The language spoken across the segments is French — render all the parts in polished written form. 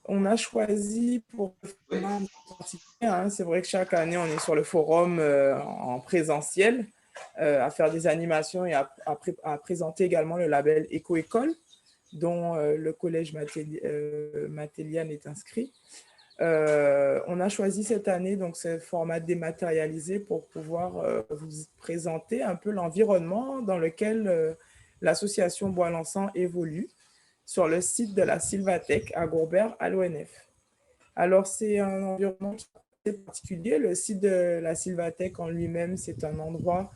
On a choisi pour le format un peu particulier, hein, c'est vrai que chaque année, on est sur le forum en présentiel à faire des animations et à présenter également le label Éco-École, dont le collège Matéliane est inscrit. On a choisi cette année donc ce format dématérialisé pour pouvoir vous présenter un peu l'environnement dans lequel l'association Bois l'Encens évolue sur le site de la Sylvathèque à Gourbert à l'ONF. Alors, c'est un environnement très particulier. Le site de la Sylvathèque en lui-même, c'est un endroit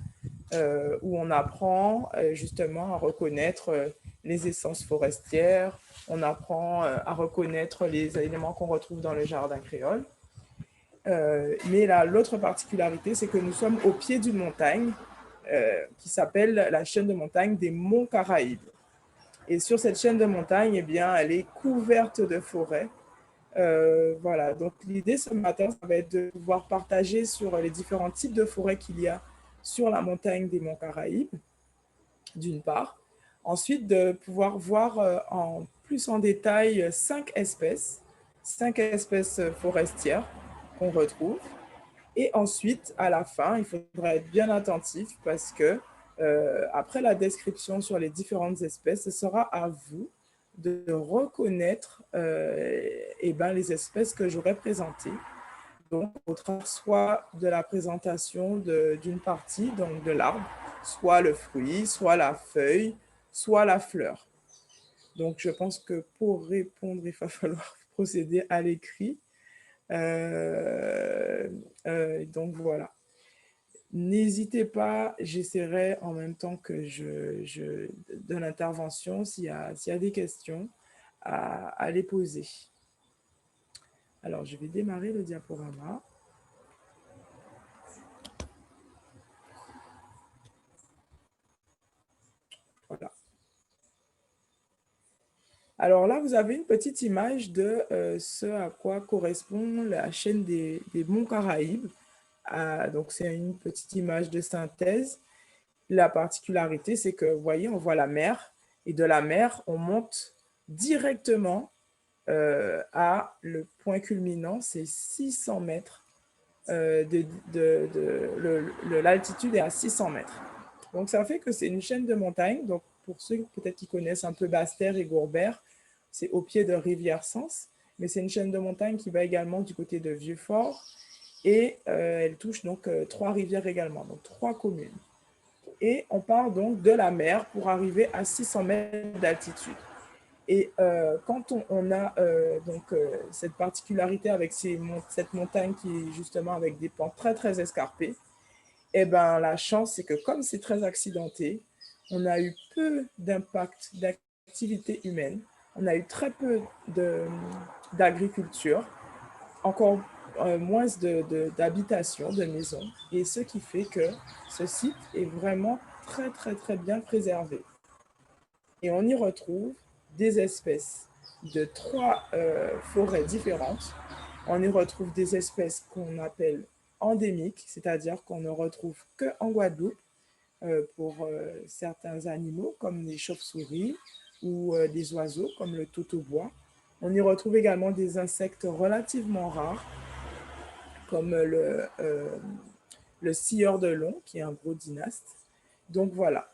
où on apprend justement à reconnaître les essences forestières, on apprend à reconnaître les éléments qu'on retrouve dans le jardin créole. Mais l'autre particularité, c'est que nous sommes au pied d'une montagne qui s'appelle la chaîne de montagne des Monts Caraïbes. Et sur cette chaîne de montagne, eh bien, elle est couverte de forêts. Voilà, donc l'idée ce matin, ça va être de pouvoir partager sur les différents types de forêts qu'il y a sur la montagne des Monts Caraïbes, d'une part. Ensuite, de pouvoir voir plus en détail cinq espèces forestières qu'on retrouve. Et ensuite, à la fin, il faudra être bien attentif parce que après la description sur les différentes espèces, ce sera à vous de reconnaître les espèces que j'aurais présentées. Donc, au travers soit de la présentation d'une partie, donc de l'arbre, soit le fruit, soit la feuille, soit la fleur. Donc, je pense que pour répondre, il va falloir procéder à l'écrit. Donc, voilà. N'hésitez pas, j'essaierai en même temps que je donne l'intervention, s'il y a des questions, à les poser. Alors, je vais démarrer le diaporama. Voilà. Alors là, vous avez une petite image de ce à quoi correspond la chaîne des Monts Caraïbes. Donc, c'est une petite image de synthèse. La particularité, c'est que, vous voyez, on voit la mer. Et de la mer, on monte directement à le point culminant, c'est 600 mètres. L'altitude est à 600 mètres. Donc, ça fait que c'est une chaîne de montagne. Donc, pour ceux peut-être qui connaissent un peu Basse-Terre et Gourbert, c'est au pied de Rivière-Sens. Mais c'est une chaîne de montagne qui va également du côté de Vieux-Fort. Et elle touche donc 3 rivières également, donc 3 communes. Et on part donc de la mer pour arriver à 600 mètres d'altitude. Et quand on a cette particularité avec cette montagne qui est justement avec des pentes très, très escarpées, eh ben, la chance, c'est que comme c'est très accidenté, on a eu peu d'impact d'activité humaine, on a eu très peu d'agriculture, encore moins d'habitation, de maisons, et ce qui fait que ce site est vraiment très, très, très bien préservé. Et on y retrouve des espèces de 3 forêts différentes. On y retrouve des espèces qu'on appelle endémiques, c'est-à-dire qu'on ne retrouve qu'en Guadeloupe pour certains animaux comme les chauves-souris ou des oiseaux comme le totobois. On y retrouve également des insectes relativement rares comme le scieur de long, qui est un gros dynaste. Donc voilà.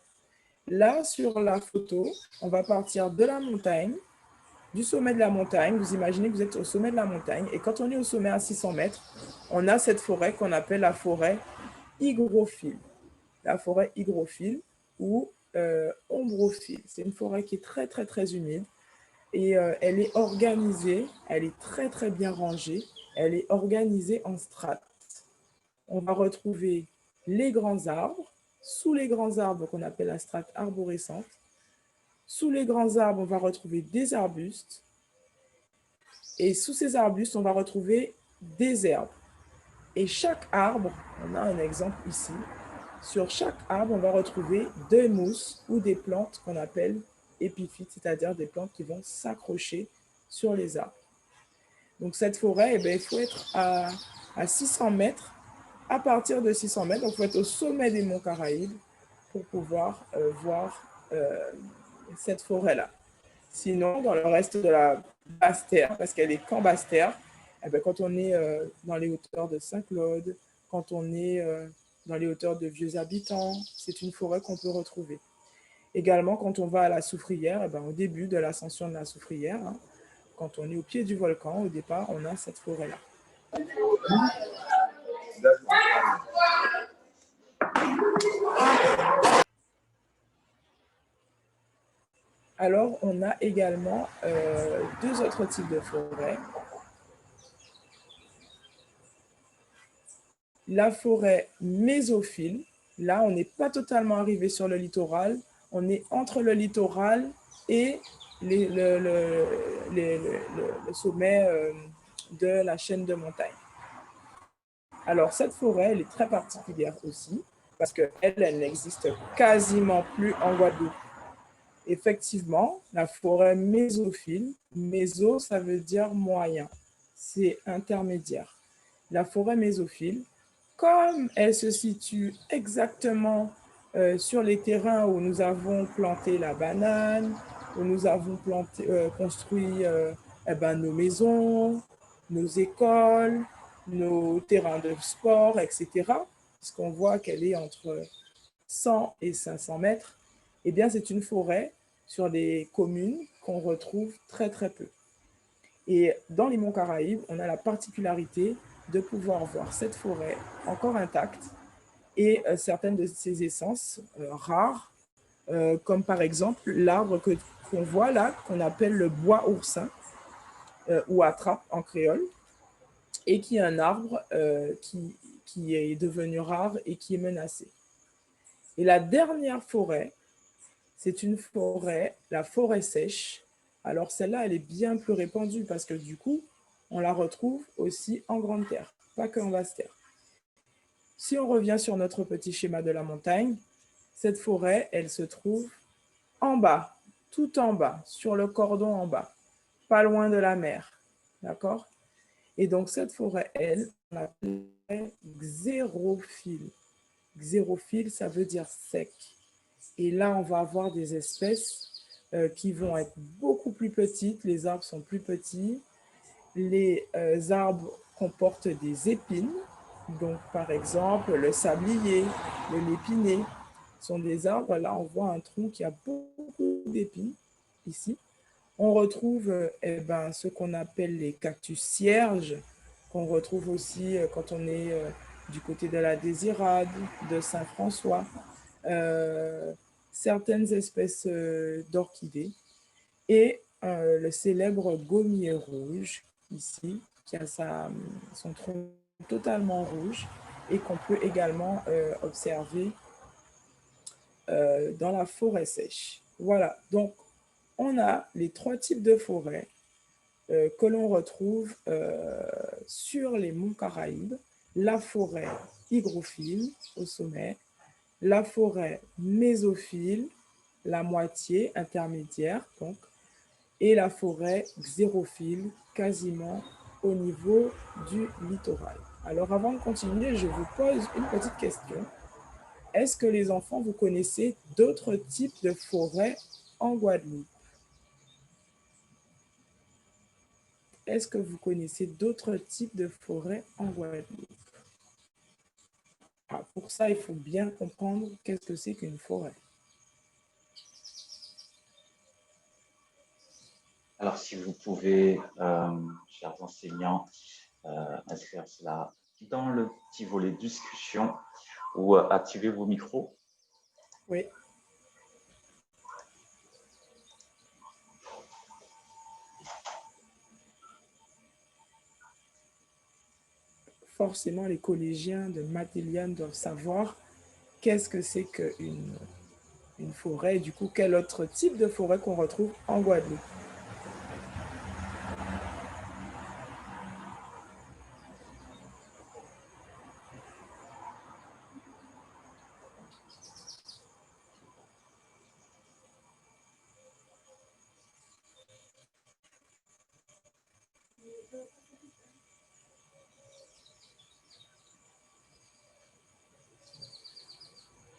Là, sur la photo, on va partir de la montagne, du sommet de la montagne. Vous imaginez que vous êtes au sommet de la montagne. Et quand on est au sommet à 600 mètres, on a cette forêt qu'on appelle la forêt hygrophile. La forêt hygrophile ou ombrophile. C'est une forêt qui est très, très, très humide. Et elle est organisée, elle est très, très bien rangée. Elle est organisée en strates. On va retrouver les grands arbres. Sous les grands arbres qu'on appelle la strate arborescente. Sous les grands arbres, on va retrouver des arbustes. Et sous ces arbustes, on va retrouver des herbes. Et chaque arbre, on a un exemple ici, sur chaque arbre, on va retrouver des mousses ou des plantes qu'on appelle épiphytes, c'est-à-dire des plantes qui vont s'accrocher sur les arbres. Donc cette forêt, eh bien, il faut être à 600 mètres. À partir de 600 mètres, donc il faut être au sommet des Monts Caraïbes pour pouvoir voir cette forêt-là. Sinon, dans le reste de basse terre, parce qu'elle est qu'en basse terre. Eh bien, quand on est dans les hauteurs de Saint-Claude, quand on est dans les hauteurs de Vieux Habitants, c'est une forêt qu'on peut retrouver. Également, quand on va à la Soufrière, eh bien, au début de l'ascension de la Soufrière, hein, quand on est au pied du volcan, au départ, on a cette forêt-là. Alors, on a également deux autres types de forêts. La forêt mésophile, là, on n'est pas totalement arrivé sur le littoral, on est entre le littoral et le sommet de la chaîne de montagne. Alors, cette forêt, elle est très particulière aussi, parce qu'elle, elle n'existe quasiment plus en Guadeloupe. Effectivement, la forêt mésophile, méso, ça veut dire moyen, c'est intermédiaire. La forêt mésophile, comme elle se situe exactement sur les terrains où nous avons planté la banane, où nous avons construit nos maisons, nos écoles, nos terrains de sport, etc., puisqu'on voit qu'elle est entre 100 et 500 mètres, eh bien, c'est une forêt sur des communes qu'on retrouve très, très peu. Et dans les Monts Caraïbes, on a la particularité de pouvoir voir cette forêt encore intacte et certaines de ses essences rares, comme par exemple l'arbre qu'on voit là, qu'on appelle le bois oursin, ou attrape en créole, et qui est un arbre qui est devenu rare et qui est menacé. Et la dernière forêt, c'est une forêt, la forêt sèche. Alors celle-là, elle est bien plus répandue parce que du coup, on la retrouve aussi en grande terre, pas qu'en basse terre. Si on revient sur notre petit schéma de la montagne, cette forêt, elle se trouve en bas, tout en bas, sur le cordon en bas, pas loin de la mer. D'accord? Et donc cette forêt, elle, on l'appelle xérophile. Xérophile, ça veut dire sec. Et là, on va avoir des espèces qui vont être beaucoup plus petites. Les arbres sont plus petits. Les arbres comportent des épines. Donc, par exemple, le sablier, le lépiné sont des arbres. Là, on voit un tronc qui a beaucoup d'épines ici. On retrouve ce qu'on appelle les cactus cierges, qu'on retrouve aussi quand on est du côté de la Désirade, de Saint-François. Certaines espèces d'orchidées et le célèbre gommier rouge ici qui a son tronc totalement rouge et qu'on peut également observer dans la forêt sèche. Voilà, donc on a les trois types de forêts que l'on retrouve sur les monts Caraïbes. La forêt hygrophile au sommet, la forêt mésophile, la moitié intermédiaire, donc, et la forêt xérophile, quasiment au niveau du littoral. Alors, avant de continuer, je vous pose une petite question. Est-ce que les enfants, vous connaissez d'autres types de forêts en Guadeloupe? Est-ce que vous connaissez d'autres types de forêts en Guadeloupe? Ah, pour ça, il faut bien comprendre qu'est-ce que c'est qu'une forêt. Alors, si vous pouvez, chers enseignants, inscrire cela dans le petit volet discussion ou activer vos micros. Oui. Forcément, les collégiens de Mathéliane doivent savoir qu'est-ce que c'est qu'une forêt, et du coup, quel autre type de forêt qu'on retrouve en Guadeloupe.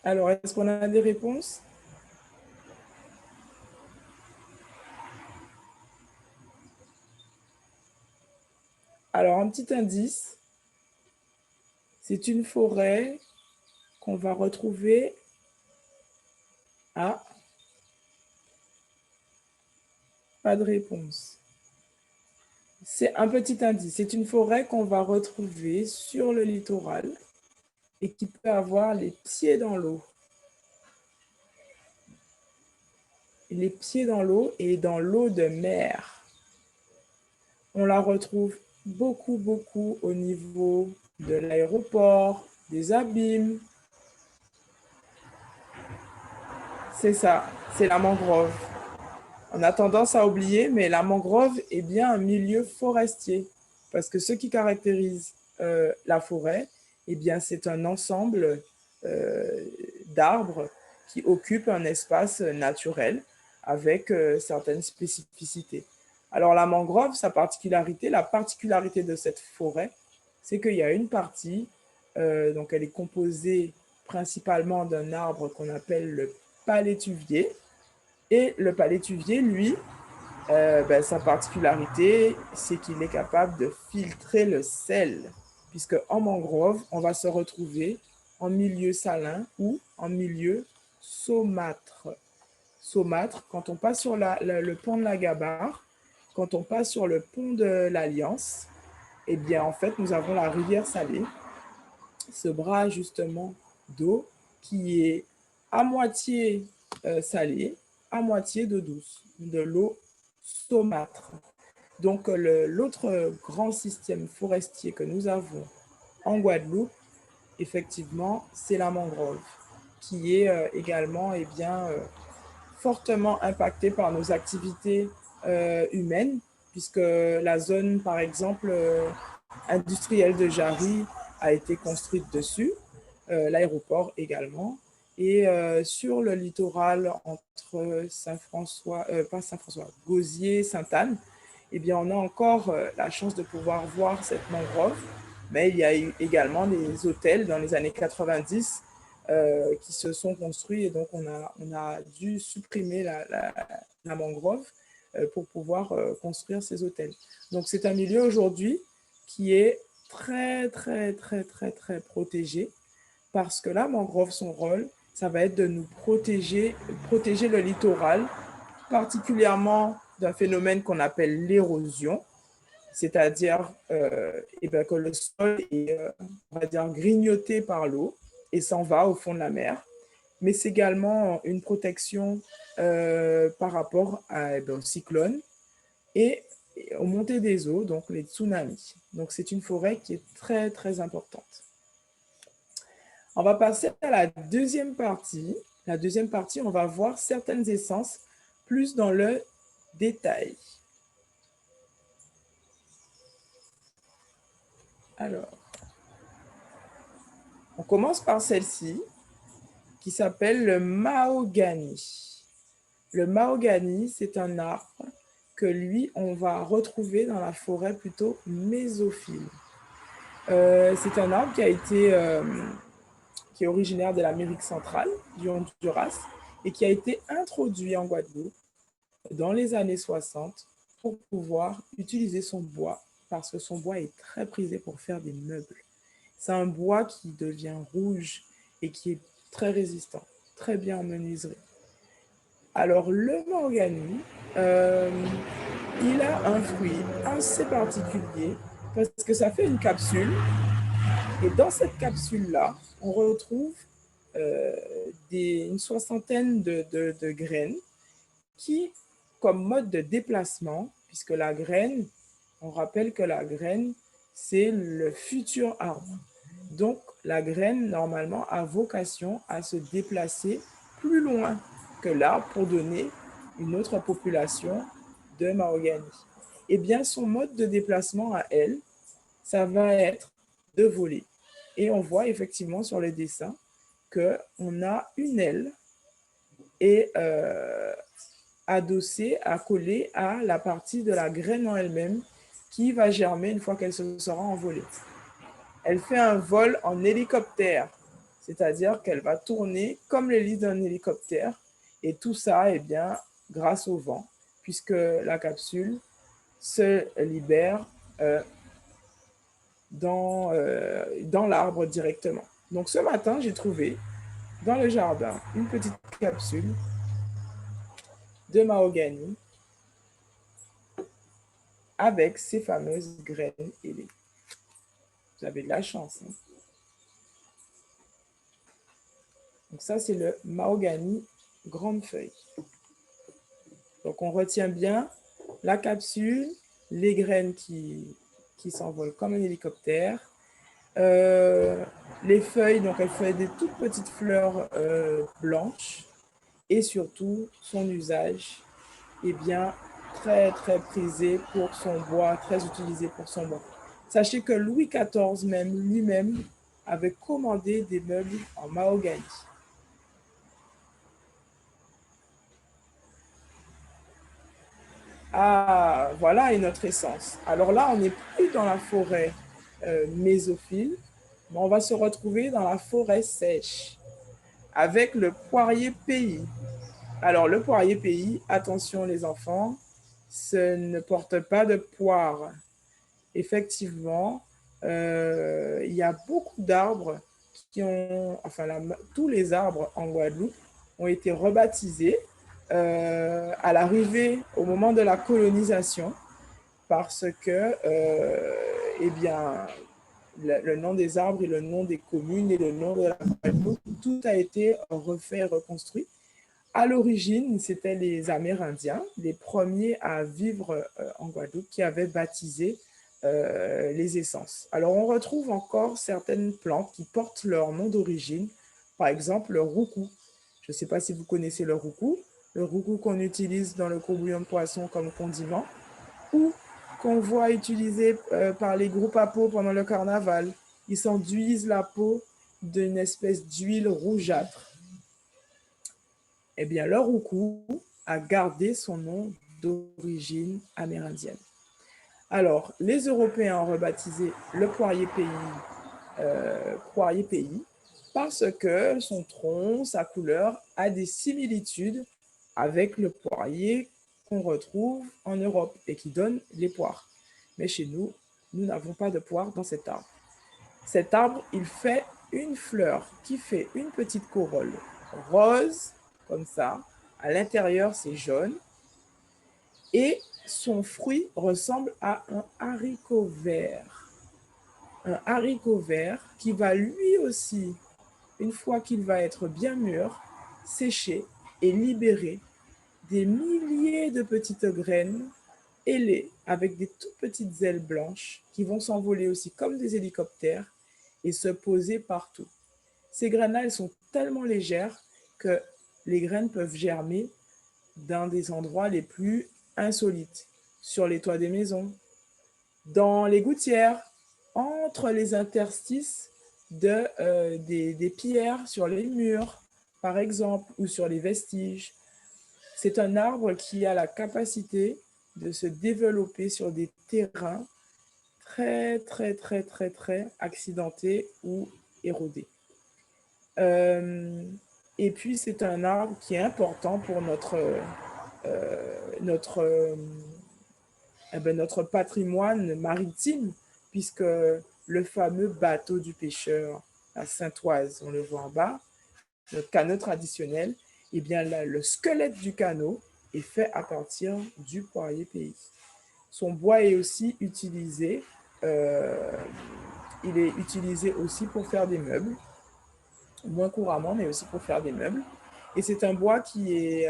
Alors, est-ce qu'on a des réponses? Alors, un petit indice, c'est une forêt qu'on va retrouver à... Pas de réponse. C'est un petit indice. C'est une forêt qu'on va retrouver sur le littoral et qui peut avoir les pieds dans l'eau. Les pieds dans l'eau et dans l'eau de mer. On la retrouve beaucoup, beaucoup au niveau de l'aéroport, des abîmes. C'est ça, c'est la mangrove. On a tendance à oublier, mais la mangrove est bien un milieu forestier. Parce que ce qui caractérise la forêt, eh bien, c'est un ensemble d'arbres qui occupent un espace naturel avec certaines spécificités. Alors la mangrove, sa particularité, la particularité de cette forêt, c'est qu'il y a une partie, donc elle est composée principalement d'un arbre qu'on appelle le palétuvier. Et le palétuvier, lui, sa particularité, c'est qu'il est capable de filtrer le sel, puisque en mangrove, on va se retrouver en milieu salin ou en milieu saumâtre. Saumâtre, quand on passe sur le pont de la Gabarre, quand on passe sur le pont de l'Alliance, eh bien, en fait, nous avons la rivière Salée, ce bras justement d'eau qui est à moitié salé, à moitié d'eau douce, de l'eau saumâtre. Donc l'autre grand système forestier que nous avons en Guadeloupe, effectivement, c'est la mangrove, qui est également fortement impactée par nos activités humaines, puisque la zone, par exemple, industrielle de Jarry a été construite dessus, l'aéroport également. Et sur le littoral entre Saint-François, pas Saint-François, Gosier, Sainte-Anne, eh bien, on a encore la chance de pouvoir voir cette mangrove. Mais il y a eu également des hôtels dans les années 90 qui se sont construits et donc on a dû supprimer la mangrove pour pouvoir construire ces hôtels. Donc c'est un milieu aujourd'hui qui est très, très, très, très, très protégé parce que la mangrove, son rôle, ça va être de nous protéger, protéger le littoral, particulièrement d'un phénomène qu'on appelle l'érosion, c'est-à-dire que le sol est, on va dire, grignoté par l'eau et s'en va au fond de la mer. Mais c'est également une protection par rapport aux cyclones et aux montées des eaux, donc les tsunamis. Donc c'est une forêt qui est très, très importante. On va passer à la deuxième partie. La deuxième partie, on va voir certaines essences plus dans le détail. Alors, on commence par celle-ci qui s'appelle le mahogany. Le mahogany, c'est un arbre que lui, on va retrouver dans la forêt plutôt mésophile. C'est un arbre qui est originaire de l'Amérique centrale, du Honduras, et qui a été introduit en Guadeloupe dans les années 60 pour pouvoir utiliser son bois, parce que son bois est très prisé pour faire des meubles. C'est un bois qui devient rouge et qui est très résistant, très bien en menuiserie. Alors, le mahogany, il a un fruit assez particulier parce que ça fait une capsule. Et dans cette capsule-là, on retrouve une soixantaine de graines qui, comme mode de déplacement, puisque la graine, on rappelle que la graine, c'est le futur arbre. Donc, la graine, normalement, a vocation à se déplacer plus loin que l'arbre pour donner une autre population de mahogany. Eh bien, son mode de déplacement à elle, ça va être de voler. Et on voit effectivement sur le dessin qu'on a une aile et adossée, accolée à la partie de la graine en elle-même qui va germer une fois qu'elle se sera envolée. Elle fait un vol en hélicoptère, c'est-à-dire qu'elle va tourner comme l'hélice d'un hélicoptère et tout ça, eh bien, grâce au vent, puisque la capsule se libère dans l'arbre directement. Donc ce matin, j'ai trouvé dans le jardin une petite capsule de mahogany avec ces fameuses graines ailées. Vous avez de la chance. Hein? Donc ça, c'est le mahogany grande feuille. Donc on retient bien la capsule, les graines qui s'envolent comme un hélicoptère, les feuilles, donc elles font des toutes petites fleurs blanches, et surtout son usage est bien très très prisé pour son bois, très utilisé pour son bois. Sachez que Louis XIV même lui-même avait commandé des meubles en mahogany. Ah, voilà une autre essence. Alors là, on n'est plus dans la forêt mésophile, mais on va se retrouver dans la forêt sèche avec le poirier pays. Alors, le poirier pays, attention les enfants, ce ne porte pas de poire. Effectivement, il y a beaucoup d'arbres qui ont, enfin, tous les arbres en Guadeloupe ont été rebaptisés à l'arrivée, au moment de la colonisation, parce que, eh bien, le nom des arbres et le nom des communes et le nom de la Guadeloupe, tout a été refait, reconstruit. À l'origine, c'était les Amérindiens, les premiers à vivre en Guadeloupe, qui avaient baptisé les essences. Alors, on retrouve encore certaines plantes qui portent leur nom d'origine, par exemple le roucou. Je ne sais pas si vous connaissez le roucou qu'on utilise dans le courbouillon de poisson comme condiment, ou qu'on voit utilisé par les groupes à peau pendant le carnaval. Ils s'enduisent la peau d'une espèce d'huile rougeâtre. Eh bien, le roucou a gardé son nom d'origine amérindienne. Alors, les Européens ont rebaptisé le poirier pays parce que son tronc, sa couleur a des similitudes avec le poirier qu'on retrouve en Europe et qui donne les poires. Mais chez nous, nous n'avons pas de poires dans cet arbre. Cet arbre, il fait une fleur qui fait une petite corolle rose, comme ça. À l'intérieur, c'est jaune. Et son fruit ressemble à un haricot vert. Un haricot vert qui va lui aussi, une fois qu'il va être bien mûr, sécher et libérer des milliers de petites graines ailées avec des toutes petites ailes blanches qui vont s'envoler aussi comme des hélicoptères et se poser partout. Ces graines-là, elles sont tellement légères que les graines peuvent germer dans des endroits les plus insolites, sur les toits des maisons, dans les gouttières, entre les interstices des pierres sur les murs, par exemple, ou sur les vestiges. C'est un arbre qui a la capacité de se développer sur des terrains très, très, très, très, très accidentés ou érodés. Et puis, c'est un arbre qui est important pour notre, notre patrimoine maritime, puisque le fameux bateau du pêcheur à Saint-Oise, on le voit en bas, notre canot traditionnel, eh bien là, le squelette du canot est fait à partir du poirier pays. Son bois est aussi utilisé, il est utilisé aussi pour faire des meubles, moins couramment, mais aussi pour faire des meubles. Et c'est un bois qui est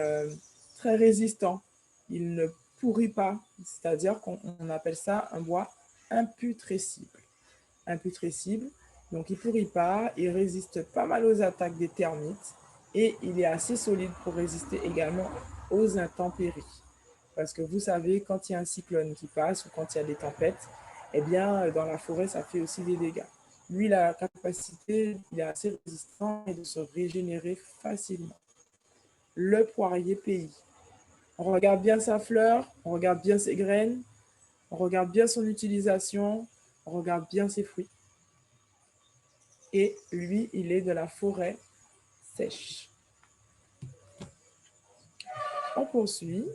très résistant. Il ne pourrit pas, c'est-à-dire qu'on appelle ça un bois imputrescible. Imputrescible, donc il ne pourrit pas, il résiste pas mal aux attaques des termites et il est assez solide pour résister également aux intempéries. Parce que vous savez, quand il y a un cyclone qui passe ou quand il y a des tempêtes, eh bien, dans la forêt, ça fait aussi des dégâts. Lui, il a la capacité, il est assez résistant et de se régénérer facilement. Le poirier pays. On regarde bien sa fleur, on regarde bien ses graines, on regarde bien son utilisation, on regarde bien ses fruits. Et lui, il est de la forêt sèche. On poursuit.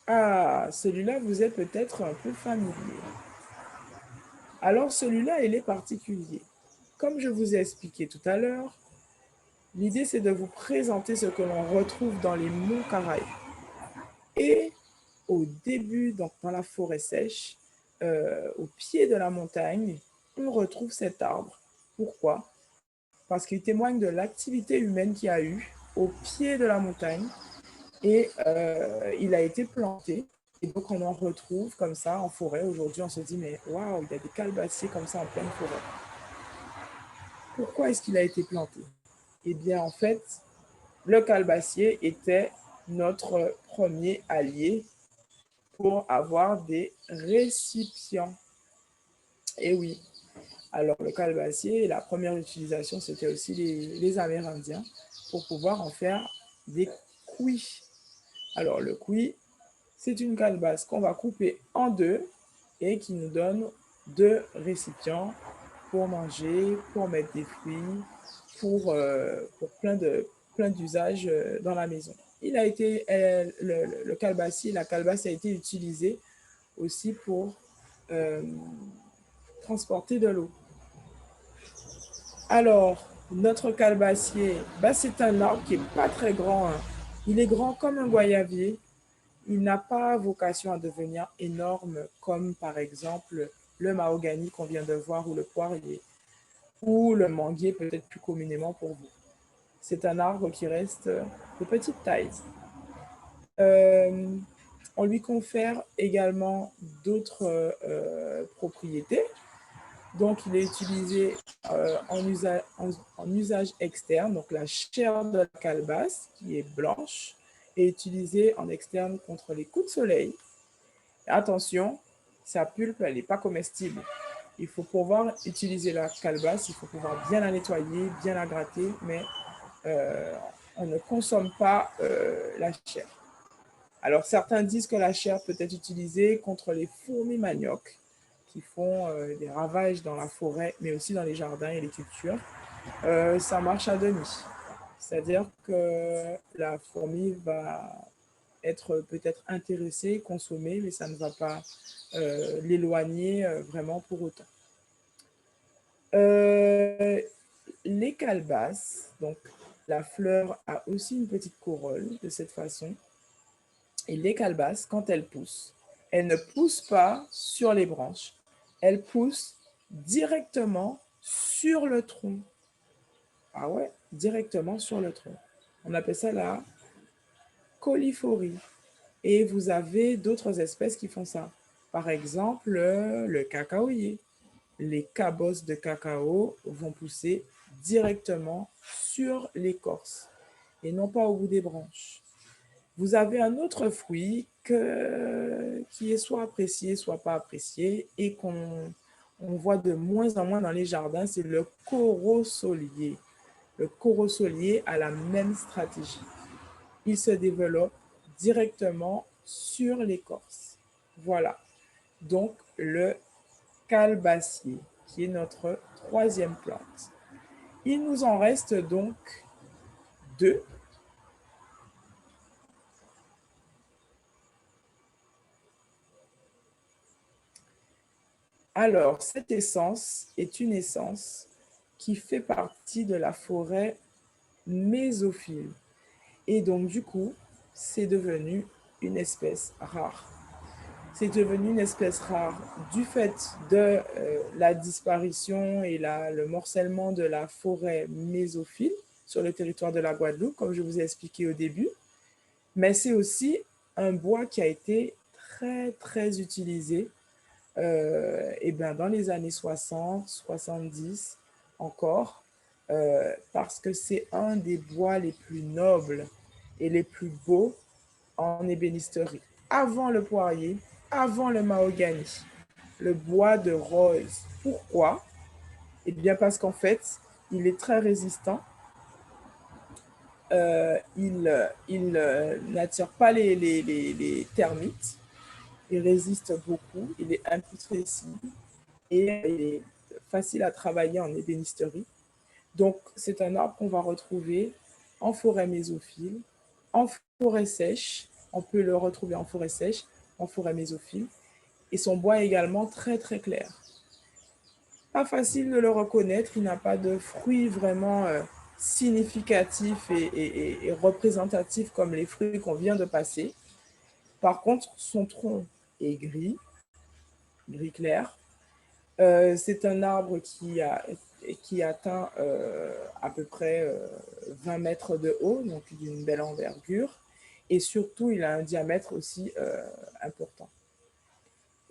Ah, celui-là vous est peut-être un peu familier. Alors celui-là, il est particulier. Comme je vous ai expliqué tout à l'heure, l'idée c'est de vous présenter ce que l'on retrouve dans les monts Caraïbes. Et au début, donc dans la forêt sèche, au pied de la montagne, on retrouve cet arbre. Pourquoi? Parce qu'il témoigne de l'activité humaine qu'il y a eu au pied de la montagne et il a été planté. Et donc, on en retrouve comme ça en forêt. Aujourd'hui, on se dit, mais waouh, il y a des calebassiers comme ça en pleine forêt. Pourquoi est-ce qu'il a été planté? Eh bien, en fait, le calebassier était notre premier allié pour avoir des récipients. Et oui, alors le calebassier, la première utilisation, c'était aussi les Amérindiens pour pouvoir en faire des couis. Alors le couis, c'est une calebasse qu'on va couper en deux et qui nous donne deux récipients pour manger, pour mettre des fruits, pour plein d'usages dans la maison. Il a été, le calebassier, la calebasse a été utilisée aussi pour euh, transporter de l'eau. Alors, notre calebassier, bah, c'est un arbre qui n'est pas très grand, hein. Il est grand comme un goyavier. Il n'a pas vocation à devenir énorme comme par exemple le mahogany qu'on vient de voir ou le poirier ou le manguier peut-être plus communément pour vous. C'est un arbre qui reste de petite taille. Euh, on lui confère également d'autres propriétés. Donc, il est utilisé en usage externe. Donc, la chair de la calebasse, qui est blanche, est utilisée en externe contre les coups de soleil. Et attention, sa pulpe, elle n'est pas comestible. Il faut pouvoir utiliser la calebasse, il faut pouvoir bien la nettoyer, bien la gratter, mais euh, on ne consomme pas la chair. Alors, certains disent que la chair peut être utilisée contre les fourmis maniocs qui font des ravages dans la forêt, mais aussi dans les jardins et les cultures. Ça marche à demi. C'est-à-dire que la fourmi va être peut-être intéressée, consommée, mais ça ne va pas l'éloigner vraiment pour autant. Euh, les calebasses, donc la fleur a aussi une petite corolle de cette façon. Et les calebasses, quand elles ne poussent pas sur les branches, elles poussent directement sur le tronc. Ah ouais, directement sur le tronc. On appelle ça la coliphorie. Et vous avez d'autres espèces qui font ça. Par exemple, le cacaoyer. Les cabosses de cacao vont pousser directement sur l'écorce et non pas au bout des branches. Vous avez un autre fruit qui est soit apprécié, soit pas apprécié et qu'on voit de moins en moins dans les jardins, c'est le corosolier. Le corosolier a la même stratégie. Il se développe directement sur l'écorce. Voilà. Donc, le calebassier, qui est notre troisième plante. Il nous en reste donc deux. Alors, cette essence est une essence qui fait partie de la forêt mésophile. Et donc, du coup, c'est devenu une espèce rare. C'est devenu une espèce rare du fait de la disparition et le morcellement de la forêt mésophile sur le territoire de la Guadeloupe, comme je vous ai expliqué au début. Mais c'est aussi un bois qui a été très, très utilisé et ben dans les années 60, 70 encore, parce que c'est un des bois les plus nobles et les plus beaux en ébénisterie. Avant le poirier, avant le mahogany, le bois de rose. Pourquoi? Eh bien parce qu'en fait, il est très résistant. Il n'attire pas les termites. Il résiste beaucoup. Il est imputrescible et il est facile à travailler en ébénisterie. Donc, c'est un arbre qu'on va retrouver en forêt mésophile, en forêt sèche, On peut le retrouver en forêt sèche, en forêt mésophile. Et son bois est également très, très clair. Pas facile de le reconnaître, il n'a pas de fruits vraiment significatifs et représentatifs comme les fruits qu'on vient de passer. Par contre, son tronc est gris, gris clair. C'est un arbre qui atteint à peu près 20 mètres de haut, donc d'une belle envergure. Et surtout, il a un diamètre aussi important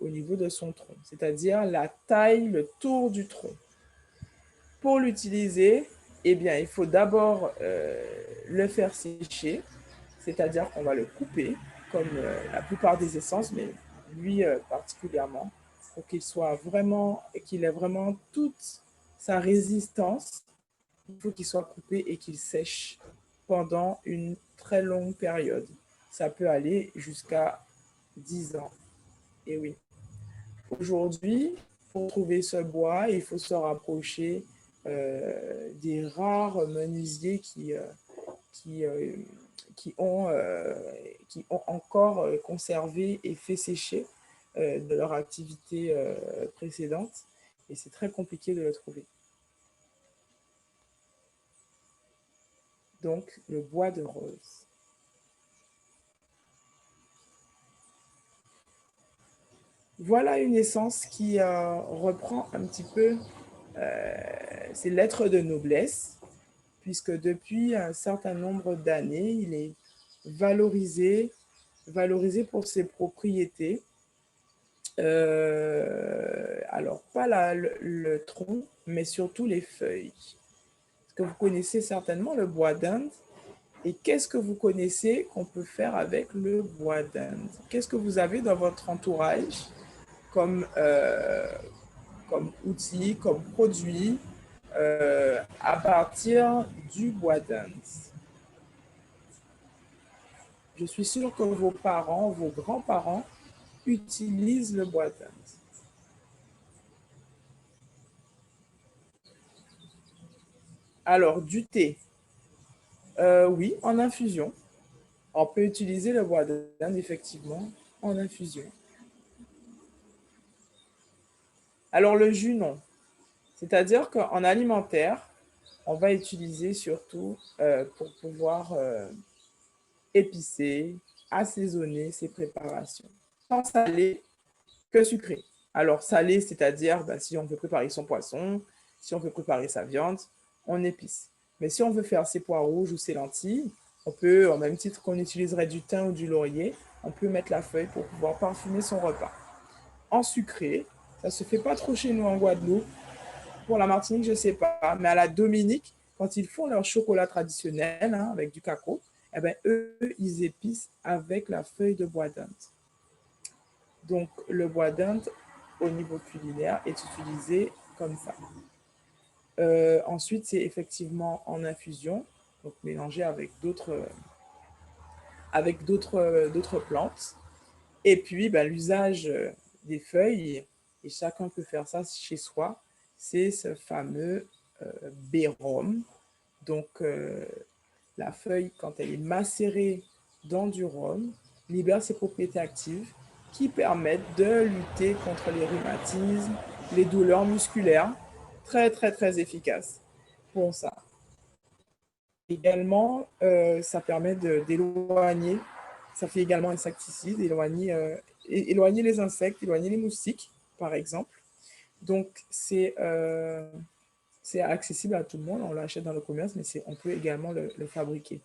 au niveau de son tronc, c'est-à-dire la taille, le tour du tronc. Pour l'utiliser, eh bien, il faut d'abord le faire sécher, c'est-à-dire qu'on va le couper, comme la plupart des essences, mais lui particulièrement, pour qu'il ait vraiment toute sa résistance. Il faut qu'il soit coupé et qu'il sèche pendant une très longue période. Ça peut aller jusqu'à 10 ans. Et oui. Aujourd'hui, pour trouver ce bois, il faut se rapprocher des rares menuisiers qui, euh, qui ont encore conservé et fait sécher de leur activité précédente. Et c'est très compliqué de le trouver. Donc, le bois de rose. Voilà une essence qui reprend un petit peu ses lettres de noblesse, puisque depuis un certain nombre d'années, il est valorisé pour ses propriétés. Alors, pas le tronc, mais surtout les feuilles. Parce que vous connaissez certainement le bois d'Inde. Et qu'est-ce que vous connaissez qu'on peut faire avec le bois d'Inde? Qu'est-ce que vous avez dans votre entourage comme, comme outil, comme produit à partir du bois d'Inde? Je suis sûre que vos parents, vos grands-parents utilisent le bois d'Inde. Alors, du thé. Oui, en infusion. On peut utiliser le bois d'Inde, effectivement, en infusion. Alors, le jus, non. C'est-à-dire qu'en alimentaire, on va utiliser surtout pour pouvoir épicer, assaisonner ces préparations. Tant salé que sucré. Alors, salé, c'est-à-dire si on veut préparer son poisson, si on veut préparer sa viande, on épice. Mais si on veut faire ses pois rouges ou ses lentilles, on peut, au même titre qu'on utiliserait du thym ou du laurier, on peut mettre la feuille pour pouvoir parfumer son repas. En sucré, ça ne se fait pas trop chez nous en Guadeloupe. Pour la Martinique, je ne sais pas, mais à la Dominique, quand ils font leur chocolat traditionnel avec du cacao, eh ben, eux, ils épicent avec la feuille de bois d'Inde. Donc, le bois d'Inde, au niveau culinaire, est utilisé comme ça. Ensuite, c'est effectivement en infusion, donc mélangé avec d'autres plantes. Et puis, l'usage des feuilles, et chacun peut faire ça chez soi, c'est ce fameux bérum. Donc, la feuille, quand elle est macérée dans du rhum, libère ses propriétés actives qui permettent de lutter contre les rhumatismes, les douleurs musculaires. Très, très, très efficace pour ça. Également, ça permet d'éloigner, ça fait également insecticide, éloigner les insectes, éloigner les moustiques, par exemple. Donc, c'est accessible à tout le monde, on l'achète dans le commerce, mais on peut également le fabriquer.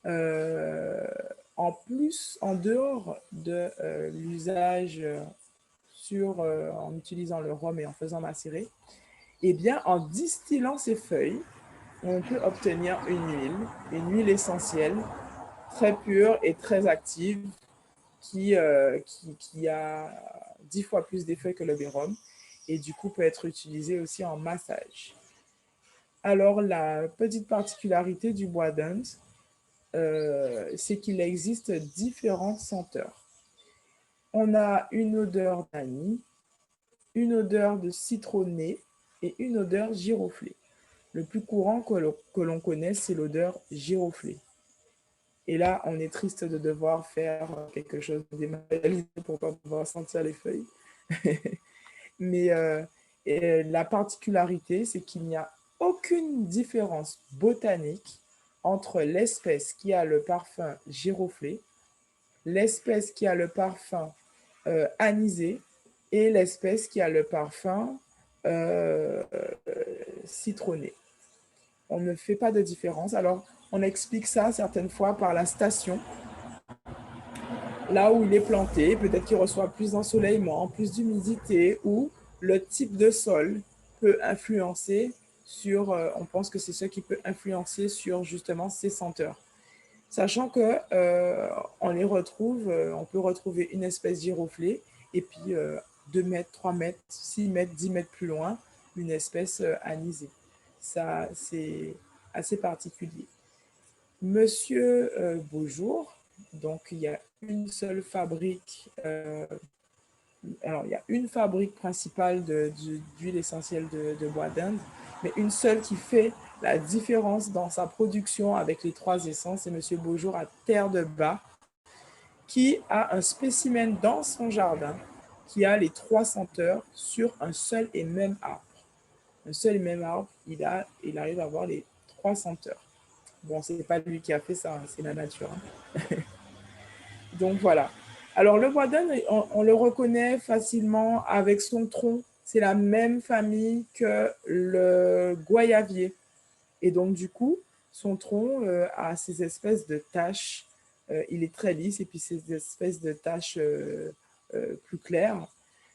En plus, en dehors de l'usage en utilisant le rhum et en faisant macérer, eh bien, en distillant ces feuilles, on peut obtenir une huile essentielle très pure et très active qui a 10 fois plus d'effet que le bérum et du coup peut être utilisée aussi en massage. Alors, la petite particularité du bois d'Inde, c'est qu'il existe différentes senteurs. On a une odeur d'anis, une odeur de citronné et une odeur giroflée. Le plus courant que l'on connaît, c'est l'odeur giroflée. Et là, on est triste de devoir faire quelque chose de dématérialisé pour ne pas pouvoir sentir les feuilles. Mais la particularité, c'est qu'il n'y a aucune différence botanique entre l'espèce qui a le parfum giroflé, l'espèce qui a le parfum anisé et l'espèce qui a le parfum citronné. On ne fait pas de différence. Alors, on explique ça certaines fois par la station. Là où il est planté, peut-être qu'il reçoit plus d'ensoleillement, plus d'humidité, ou le type de sol peut influencer sur, on pense que c'est ce qui peut influencer sur justement ces senteurs. Sachant que on les retrouve, on peut retrouver une espèce giroflée et puis 2 mètres, 3 mètres, 6 mètres, 10 mètres plus loin, une espèce anisée. Ça, c'est assez particulier. Monsieur Beaujour, donc il y a une seule fabrique, alors il y a une fabrique principale d'huile essentielle de bois d'Inde, mais une seule qui fait la différence dans sa production avec les 3 essences, c'est Monsieur Beaujour à Terre de Bas, qui a un spécimen dans son jardin qui a les 3 senteurs sur un seul et même arbre. Un seul et même arbre, il arrive à avoir les 3 senteurs. Bon, ce n'est pas lui qui a fait ça, c'est la nature. Donc voilà. Alors le bois d'Inde, on le reconnaît facilement avec son tronc. C'est la même famille que le goyavier. Et donc du coup, son tronc a ces espèces de taches. Il est très lisse et puis ces espèces de taches plus claires.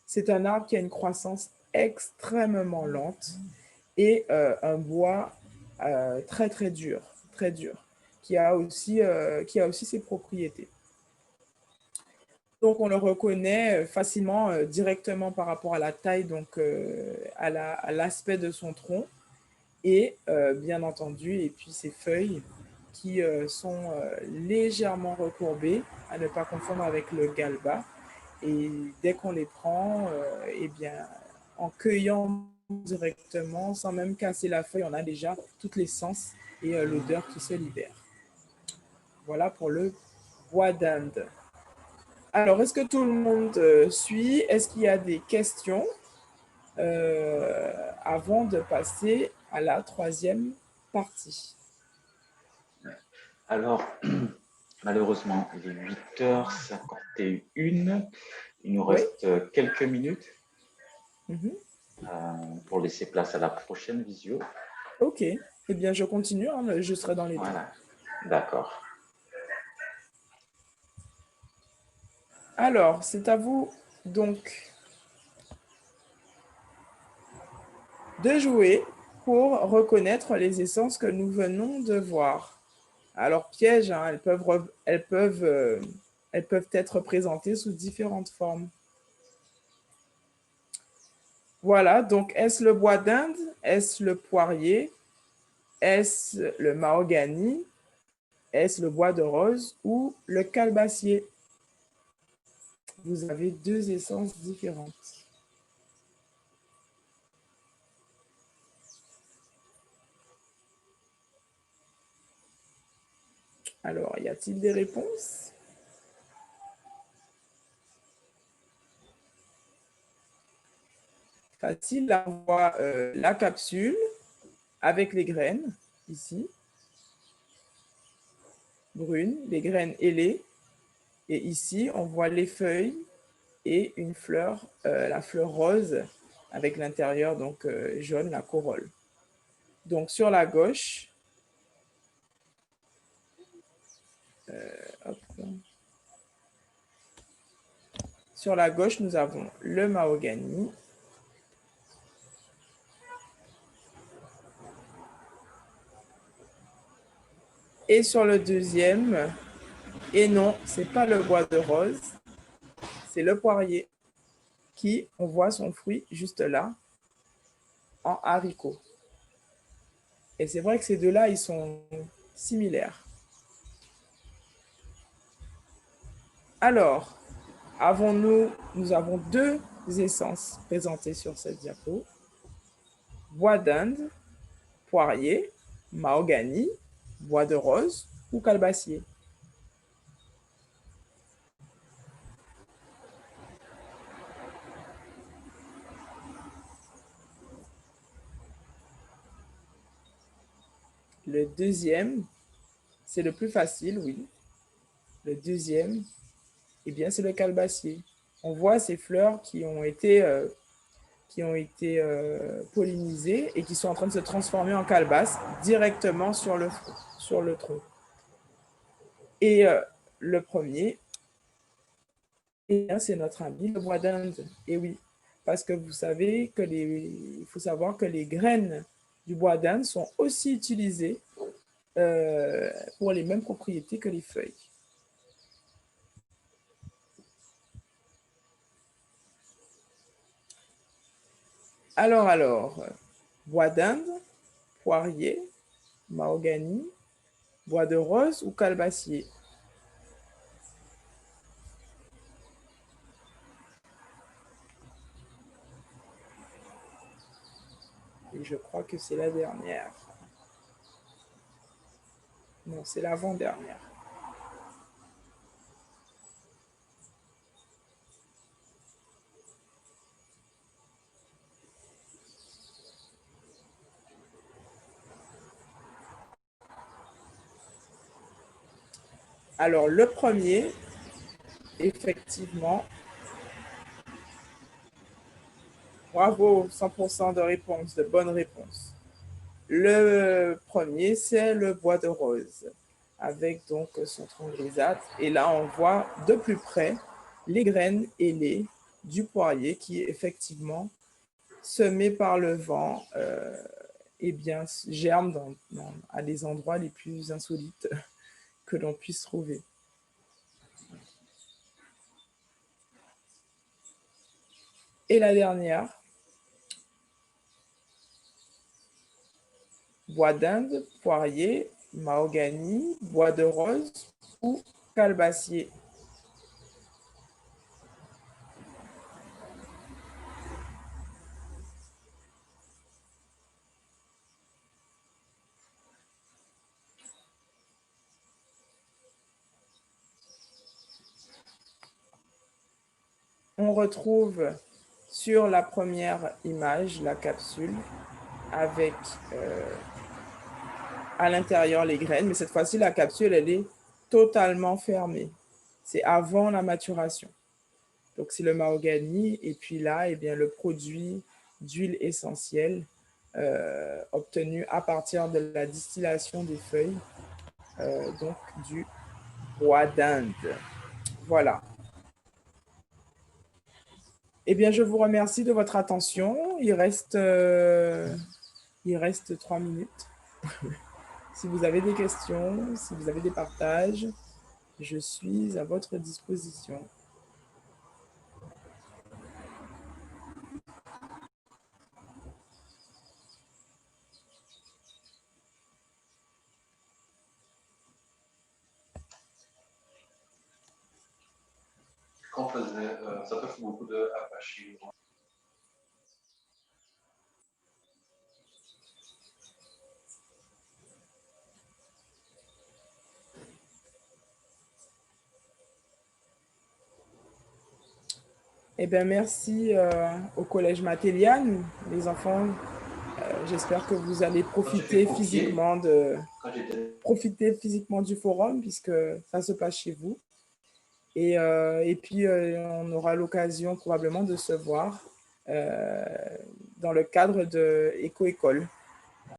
C'est un arbre qui a une croissance extrêmement lente et un bois très très dur, qui a aussi ses propriétés. Donc on le reconnaît facilement directement par rapport à la taille, donc à l'aspect de son tronc et bien entendu, et puis ses feuilles qui sont légèrement recourbées, à ne pas confondre avec le galba. Et dès qu'on les prend, eh bien, en cueillant directement, sans même casser la feuille, on a déjà toute l'essence et l'odeur qui se libère. Voilà pour le bois d'Inde. Alors, est-ce que tout le monde suit? Est-ce qu'il y a des questions avant de passer à la 3e partie? Alors, malheureusement, il est 8h51. Il nous reste quelques minutes pour laisser place à la prochaine visio. Ok. Eh bien, je continue. Hein, je serai dans les temps. Voilà. D'accord. Alors, c'est à vous donc de jouer pour reconnaître les essences que nous venons de voir. Alors, piège, hein, elles peuvent être présentées sous différentes formes. Voilà, donc est-ce le bois d'Inde? Est-ce le poirier? Est-ce le mahogany? Est-ce le bois de rose ou le calebassier? Vous avez 2 essences différentes. Alors, y a-t-il des réponses? Facile, là, on voit la capsule avec les graines, ici, brunes, les graines ailées. Et ici, on voit les feuilles et une fleur, la fleur rose, avec l'intérieur donc jaune, la corolle. Donc, sur la gauche, hop. Sur la gauche, nous avons le mahogany. Et sur le deuxième, et non, c'est pas le bois de rose, c'est le poirier qui, on voit son fruit juste là, en haricot. Et c'est vrai que ces deux-là, ils sont similaires. Alors, nous avons 2 essences présentées sur cette diapo. Bois d'Inde, poirier, mahogany, bois de rose ou calebassier. Le deuxième, c'est le plus facile, oui. Le deuxième, eh bien, c'est le calebassier. On voit ces fleurs qui ont été pollinisées et qui sont en train de se transformer en calebasse directement sur le tronc. Et le premier, eh bien, c'est notre ami le bois d'Inde. Et oui, parce que vous savez que il faut savoir que les graines du bois d'Inde sont aussi utilisées pour les mêmes propriétés que les feuilles. Alors, bois d'Inde, poirier, mahogany, bois de rose ou calebassier? Et je crois que c'est la dernière. Non, c'est l'avant-dernière. Alors, le premier, effectivement, bravo, 100% de réponse, de bonnes réponses. Le premier, c'est le bois de rose, avec donc son tronc grisâtre. Et là, on voit de plus près les graines ailées du poirier qui, effectivement, semé par le vent, eh bien, germe à des endroits les plus insolites que l'on puisse trouver. Et la dernière, bois d'Inde, poirier, mahogany, bois de rose ou calebassier. On retrouve sur la première image la capsule avec à l'intérieur les graines, mais cette fois-ci, la capsule, elle est totalement fermée. C'est avant la maturation. Donc, c'est le mahogany. Et puis là, eh bien, le produit d'huile essentielle obtenu à partir de la distillation des feuilles, donc du bois d'Inde. Voilà. Eh bien, je vous remercie de votre attention. Il reste 3 minutes. Si vous avez des questions, si vous avez des partages, je suis à votre disposition. Qu'on faisait, ça te fait beaucoup de Apache. Eh bien, merci au Collège Matéliane, les enfants. J'espère que vous allez profiter physiquement du forum puisque ça se passe chez vous. Et puis, on aura l'occasion probablement de se voir dans le cadre de Éco-École.